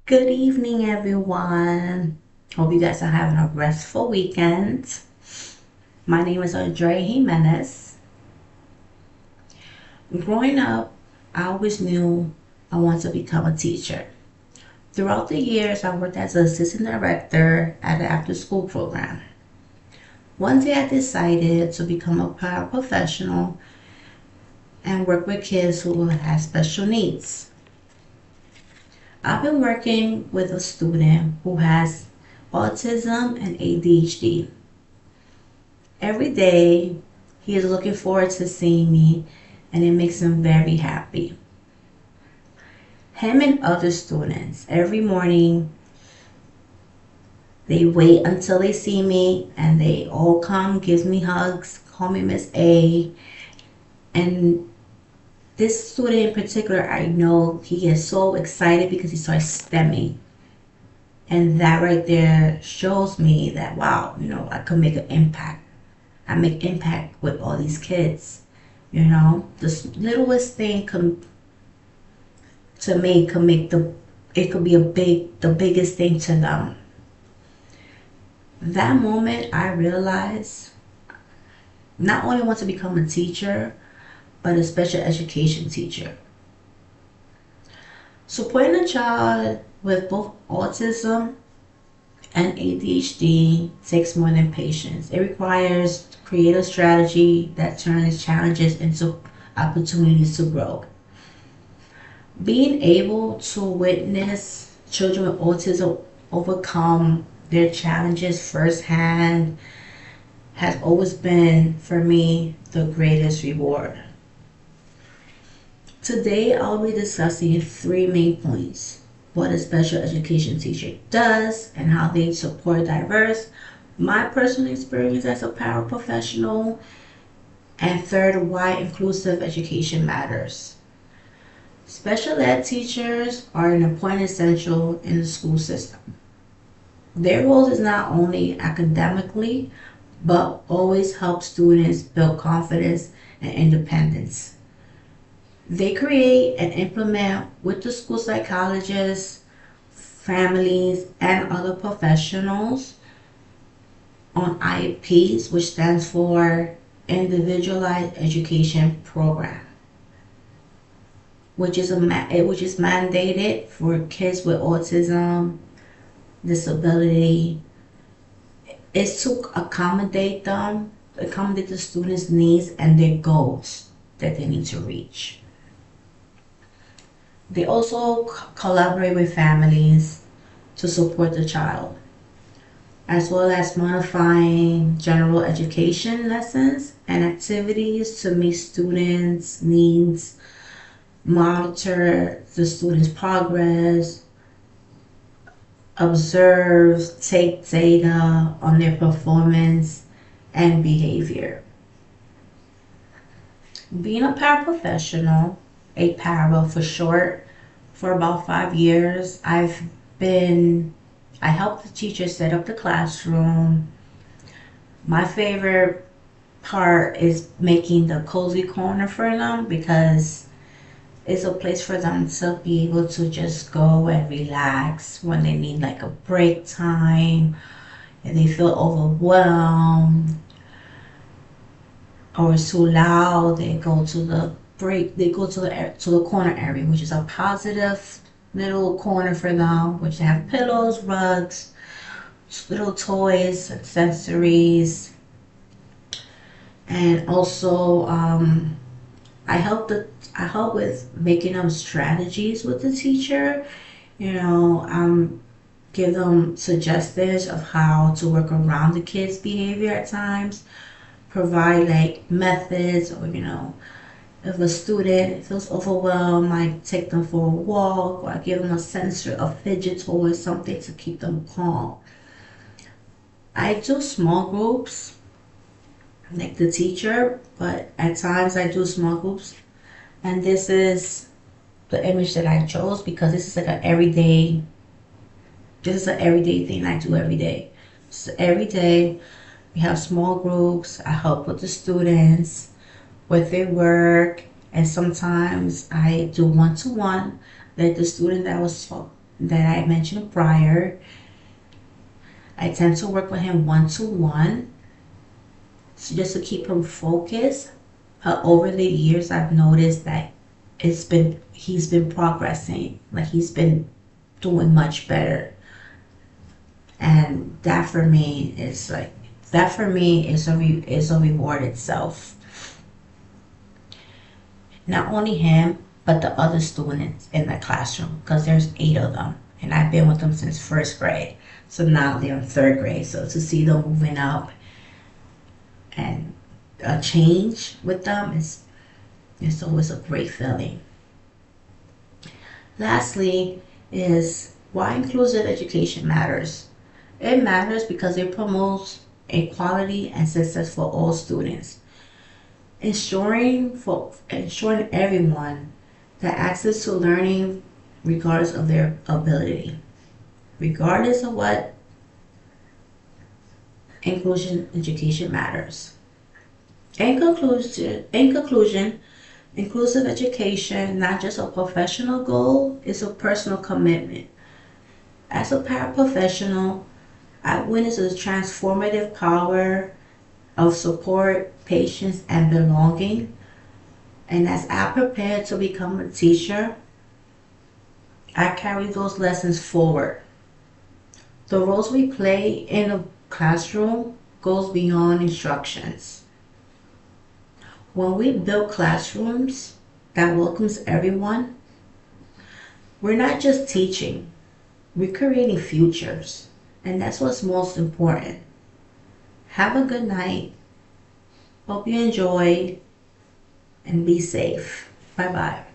Good evening, everyone. Hope you guys are having a restful weekend. My name is Andrea Jimenez. Growing up, I always knew I wanted to become a teacher. Throughout the years, I worked as an assistant director at an after school program. One day, I decided to become a paraprofessional and work with kids who have special needs. I've been working with a student who has autism and ADHD. Every day, he is looking forward to seeing me, and it makes him very happy. Him and other students, every morning, they wait until they see me and they all come, gives me hugs, call me Miss A. And this student in particular, I know he gets so excited because he starts stemming. And that right there shows me that, wow, I could make an impact. I make impact with all these kids. The littlest thing to me could make it could be the biggest thing to them. That moment I realized not only want to become a teacher, but a special education teacher. Supporting a child with both autism and ADHD takes more than patience. It requires creative strategy that turns challenges into opportunities to grow. Being able to witness children with autism overcome their challenges firsthand has always been, for me, the greatest reward. Today, I'll be discussing three main points: what a special education teacher does and how they support diverse, my personal experience as a paraprofessional, and third, why inclusive education matters. Special ed teachers are an important essential in the school system. Their role is not only academically, but always help students build confidence and independence. They create and implement with the school psychologists, families, and other professionals on IEPs, which stands for Individualized Education Program, which is mandated for kids with autism, disability. It's to accommodate the students' needs and their goals that they need to reach. They also collaborate with families to support the child, as well as modifying general education lessons and activities to meet students' needs, monitor the students' progress, observe, take data on their performance and behavior. Being a paraprofessional, a para for short, for about 5 years, I helped the teacher set up the classroom. My favorite part is making the cozy corner for them because it's a place for them to be able to just go and relax when they need like a break time and they feel overwhelmed or it's too loud. They go to the corner area, which is a positive little corner for them, which have pillows, rugs, little toys, accessories, and also I help with making up strategies with the teacher. Give them suggestions of how to work around the kids' behavior at times, provide like methods, or if a student feels overwhelmed, I take them for a walk, or I give them a sensor, a fidget toy, something to keep them calm. I do small groups, like the teacher, but at times I do small groups. And this is the image that I chose because this is an everyday thing I do every day. So every day we have small groups. I help with the students with their work, and sometimes I do one-to-one, like the student that was that I mentioned prior. I tend to work with him one-to-one, so just to keep him focused. Over the years, I've noticed that he's been progressing, like he's been doing much better, and that for me is a reward itself. Not only him, but the other students in the classroom, because there's 8 of them, and I've been with them since first grade. So now they're in third grade. So to see them moving up and a change with them is it's always a great feeling. Lastly, is why inclusive education matters. It matters because it promotes equality and success for all students, ensuring everyone the access to learning regardless of their ability. Regardless of what, inclusion education matters. In conclusion, inclusive education, not just a professional goal, is a personal commitment. As a paraprofessional, I witness the transformative power of support, patience, and belonging. And as I prepare to become a teacher, I carry those lessons forward. The roles we play in a classroom goes beyond instructions. When we build classrooms that welcomes everyone, we're not just teaching, we're creating futures. And that's what's most important. Have a good night. Hope you enjoyed and be safe. Bye bye.